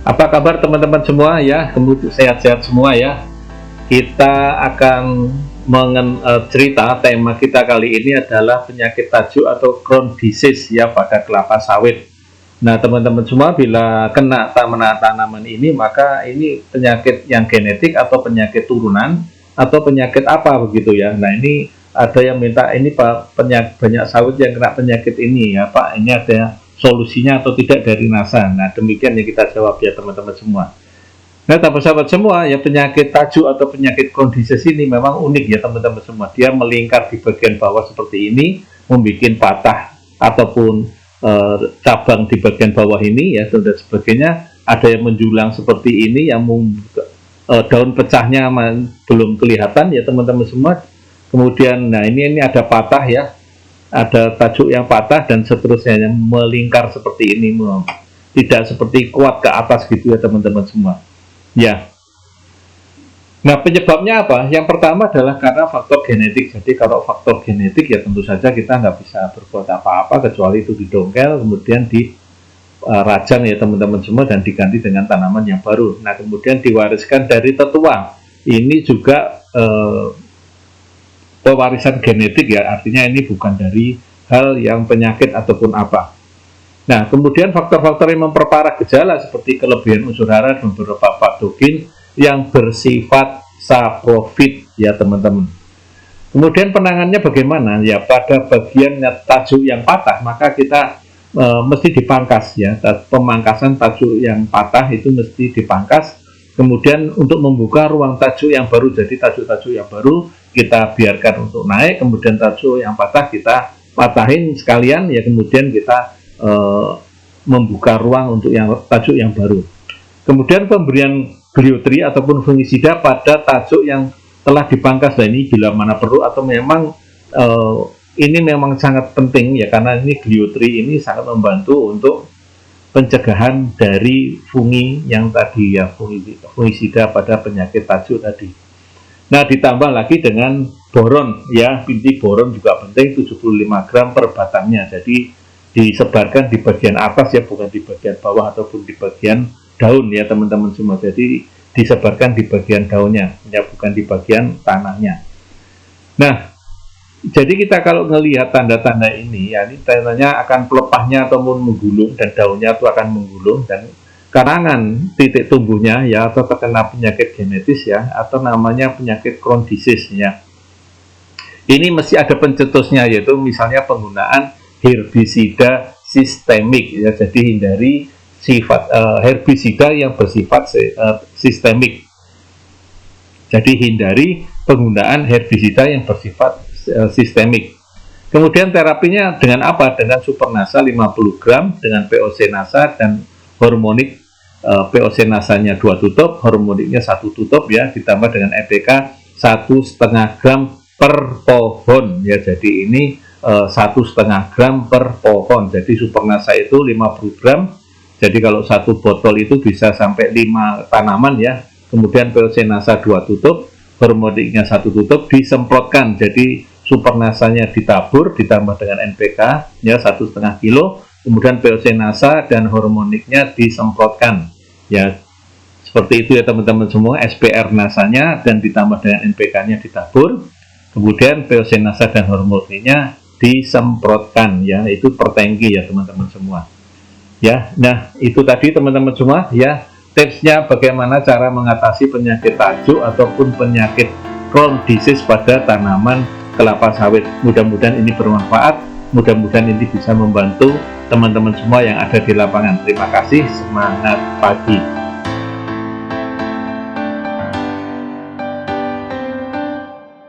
Apa kabar teman-teman semua ya? Kemudian sehat-sehat semua ya. Kita akan cerita, tema kita kali ini adalah penyakit tajuk atau Crohn disease ya pada kelapa sawit. Nah teman-teman semua, bila kena tanaman ini, maka ini penyakit yang genetik atau penyakit turunan atau penyakit apa begitu ya. Nah ini ada yang minta, ini Pak, banyak sawit yang kena penyakit ini ya Pak, ini ada solusinya atau tidak dari NASA. Nah demikian yang kita jawab ya teman-teman semua. Nah sahabat-sahabat semua ya, penyakit tajuk atau penyakit Crohn disease ini memang unik ya teman-teman semua. Dia melingkar di bagian bawah seperti ini, membuat patah ataupun cabang di bagian bawah ini ya dan sebagainya. Ada yang menjulang seperti ini, yang daun pecahnya belum kelihatan ya teman-teman semua. Kemudian nah ini ada patah ya, ada tajuk yang patah dan seterusnya yang melingkar seperti ini, tidak seperti kuat ke atas gitu ya teman-teman semua ya. Nah penyebabnya apa? Yang pertama adalah karena faktor genetik. Jadi kalau faktor genetik ya tentu saja kita nggak bisa berbuat apa-apa kecuali itu didongkel kemudian dirajang ya teman-teman semua dan diganti dengan tanaman yang baru. Nah kemudian diwariskan dari tetua. Ini juga pewarisan genetik ya, artinya ini bukan dari hal yang penyakit ataupun apa. Nah kemudian faktor-faktor yang memperparah gejala seperti kelebihan unsur hara dan beberapa patogen yang bersifat saprofit ya teman-teman. Kemudian penanganannya bagaimana ya? Pada bagian tajuk yang patah maka kita mesti dipangkas ya. Pemangkasan tajuk yang patah itu mesti dipangkas. Kemudian untuk membuka ruang tajuk yang baru, jadi tajuk-tajuk yang baru kita biarkan untuk naik, kemudian tajuk yang patah kita patahin sekalian ya, kemudian kita membuka ruang untuk yang tajuk yang baru. Kemudian pemberian gliotri ataupun fungisida pada tajuk yang telah dipangkas. Nah ini bila mana perlu atau memang ini memang sangat penting ya, karena ini gliotri ini sangat membantu untuk pencegahan dari fungi yang tadi ya, fungisida pada penyakit tajuk tadi. Nah ditambah lagi dengan boron ya, inti boron juga penting, 75 gram per batangnya. Jadi disebarkan di bagian atas ya, bukan di bagian bawah ataupun di bagian daun ya teman-teman semua. Jadi disebarkan di bagian daunnya ya, bukan di bagian tanahnya. Nah jadi kita kalau melihat tanda-tanda ini ya, ini tandanya akan pelepahnya ataupun menggulung dan daunnya itu akan menggulung dan karangan titik tumbuhnya ya, atau terkena penyakit genetis ya, atau namanya penyakit Crohn disease ya. Ini mesti ada pencetusnya, yaitu misalnya penggunaan herbisida sistemik ya. Jadi hindari sifat herbisida yang bersifat sistemik. Jadi hindari penggunaan herbisida yang bersifat sistemik. Kemudian terapinya dengan apa? Dengan supernasa 50 gram dengan POC nasa dan hormonik. POC nasanya 2 tutup, hormoniknya 1 tutup ya, ditambah dengan NPK 1,5 gram per pohon ya. Jadi ini 1,5 gram per pohon. Jadi supernasa itu 50 gram. Jadi kalau satu botol itu bisa sampai 5 tanaman ya. Kemudian POC nasa 2 tutup, hormoniknya 1 tutup, disemprotkan. Jadi supernasanya ditabur ditambah dengan NPK ya 1,5 kilo. Kemudian POC nasa dan hormoniknya disemprotkan ya, seperti itu ya teman-teman semua. SPR nasanya dan ditambah dengan NPK-nya ditabur, kemudian POC nasa dan hormoniknya disemprotkan ya, itu per tangki ya teman-teman semua ya. Nah itu tadi teman-teman semua ya, tipsnya bagaimana cara mengatasi penyakit tajuk ataupun penyakit Crohn disease pada tanaman kelapa sawit. Mudah-mudahan ini bermanfaat, mudah-mudahan ini bisa membantu teman-teman semua yang ada di lapangan. Terima kasih, semangat pagi.